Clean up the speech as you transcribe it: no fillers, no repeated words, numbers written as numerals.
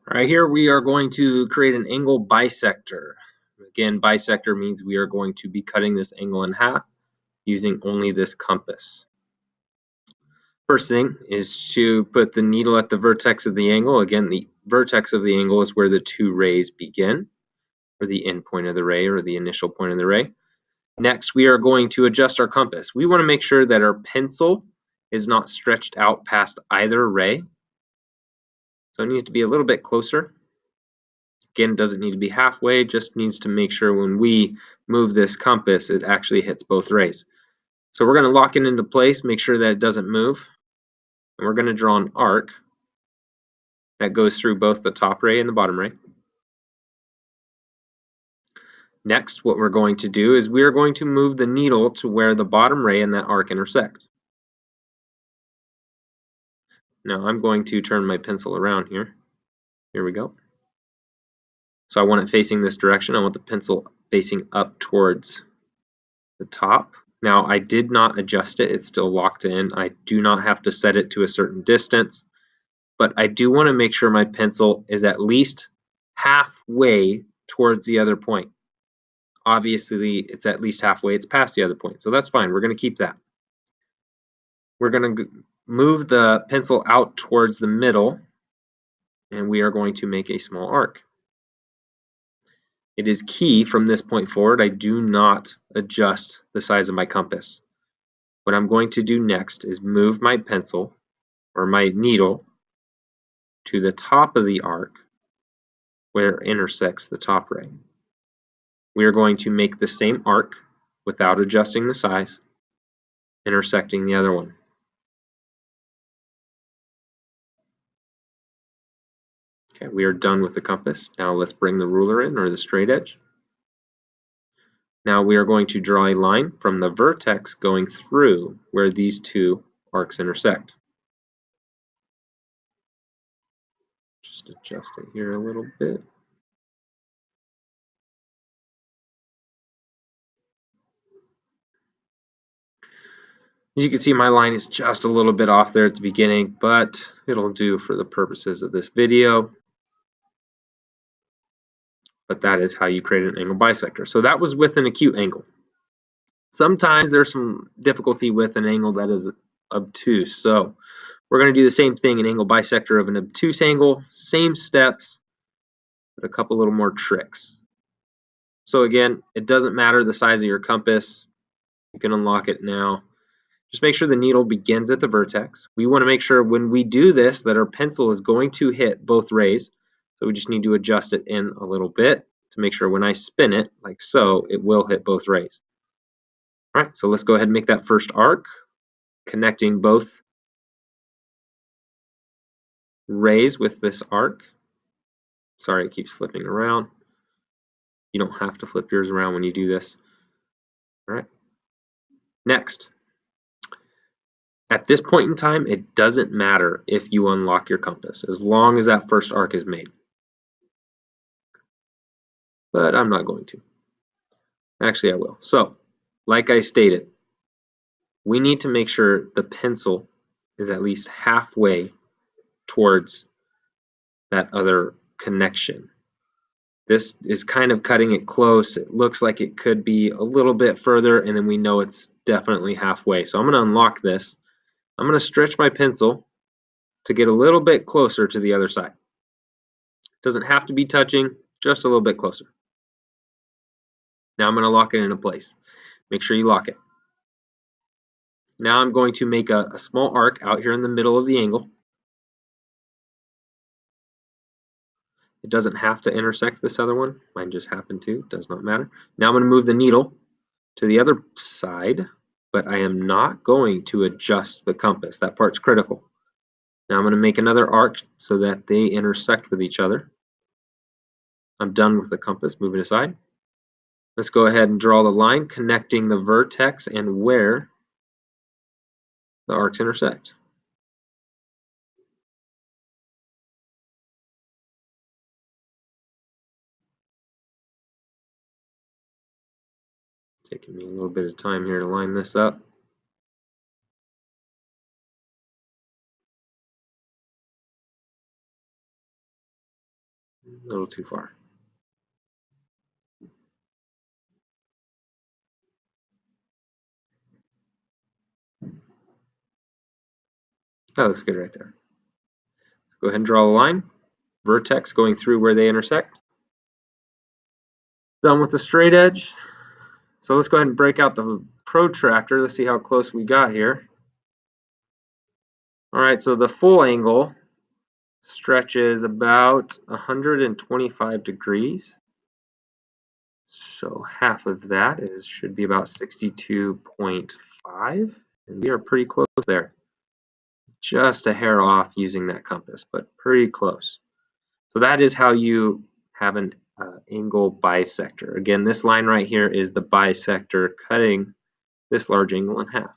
All right, here we are going to create an angle bisector. Again, bisector means we are going to be cutting this angle in half using only this compass. First thing is to put the needle at the vertex of the angle. Again, the vertex of the angle is where the two rays begin, or the end point of the ray, or the initial point of the ray. Next, we are going to adjust our compass. We want to make sure that our pencil is not stretched out past either ray. So it needs to be a little bit closer. Again, it doesn't need to be halfway, just needs to make sure when we move this compass, it actually hits both rays. So we're going to lock it into place, make sure that it doesn't move. And we're going to draw an arc that goes through both the top ray and the bottom ray. Next, what we're going to do is we are going to move the needle to where the bottom ray and that arc intersect. Now I'm going to turn my pencil around here. Here we go. So I want it facing this direction. I want the pencil facing up towards the top. Now I did not adjust it. It's still locked in. I do not have to set it to a certain distance, but I do want to make sure my pencil is at least halfway towards the other point. Obviously, it's at least halfway. It's past the other point, so that's fine. We're going to keep that. We're going to move the pencil out towards the middle, and we are going to make a small arc. It is key from this point forward, I do not adjust the size of my compass. What I'm going to do next is move my pencil or my needle to the top of the arc where it intersects the top ray. We are going to make the same arc without adjusting the size, intersecting the other one. Okay, we are done with the compass. Now let's bring the ruler in, or the straight edge. Now we are going to draw a line from the vertex going through where these two arcs intersect. Just adjust it here a little bit. As you can see, my line is just a little bit off there at the beginning, but it'll do for the purposes of this video. But that is how you create an angle bisector. So that was with an acute angle. Sometimes there's some difficulty with an angle that is obtuse. So we're going to do the same thing, an angle bisector of an obtuse angle, same steps, but a couple little more tricks. So again, it doesn't matter the size of your compass. You can unlock it now. Just make sure the needle begins at the vertex. We want to make sure when we do this that our pencil is going to hit both rays. So we just need to adjust it in a little bit to make sure when I spin it, like so, it will hit both rays. All right, so let's go ahead and make that first arc, connecting both rays with this arc. Sorry, it keeps flipping around. You don't have to flip yours around when you do this. All right. Next, at this point in time, it doesn't matter if you unlock your compass, as long as that first arc is made. But I'm not going to. Actually, I will. So, like I stated, we need to make sure the pencil is at least halfway towards that other connection. This is kind of cutting it close. It looks like it could be a little bit further, and then we know it's definitely halfway. So I'm going to unlock this. I'm going to stretch my pencil to get a little bit closer to the other side. It doesn't have to be touching, just a little bit closer. Now I'm going to lock it into place. Make sure you lock it. Now I'm going to make a small arc out here in the middle of the angle. It doesn't have to intersect this other one. Mine just happened to. Does not matter. Now I'm going to move the needle to the other side, but I am not going to adjust the compass. That part's critical. Now I'm going to make another arc so that they intersect with each other. I'm done with the compass. Move it aside. Let's go ahead and draw the line connecting the vertex and where the arcs intersect. Taking me a little bit of time here to line this up. A little too far. That looks good right there. Go ahead and draw a line. Vertex going through where they intersect. Done with the straight edge. So let's go ahead and break out the protractor. Let's see how close we got here. All right, so the full angle stretches about 125 degrees. So half of that should be about 62.5, and we are pretty close there. Just a hair off using that compass, but pretty close. So that is how you have an angle bisector. Again, this line right here is the bisector cutting this large angle in half.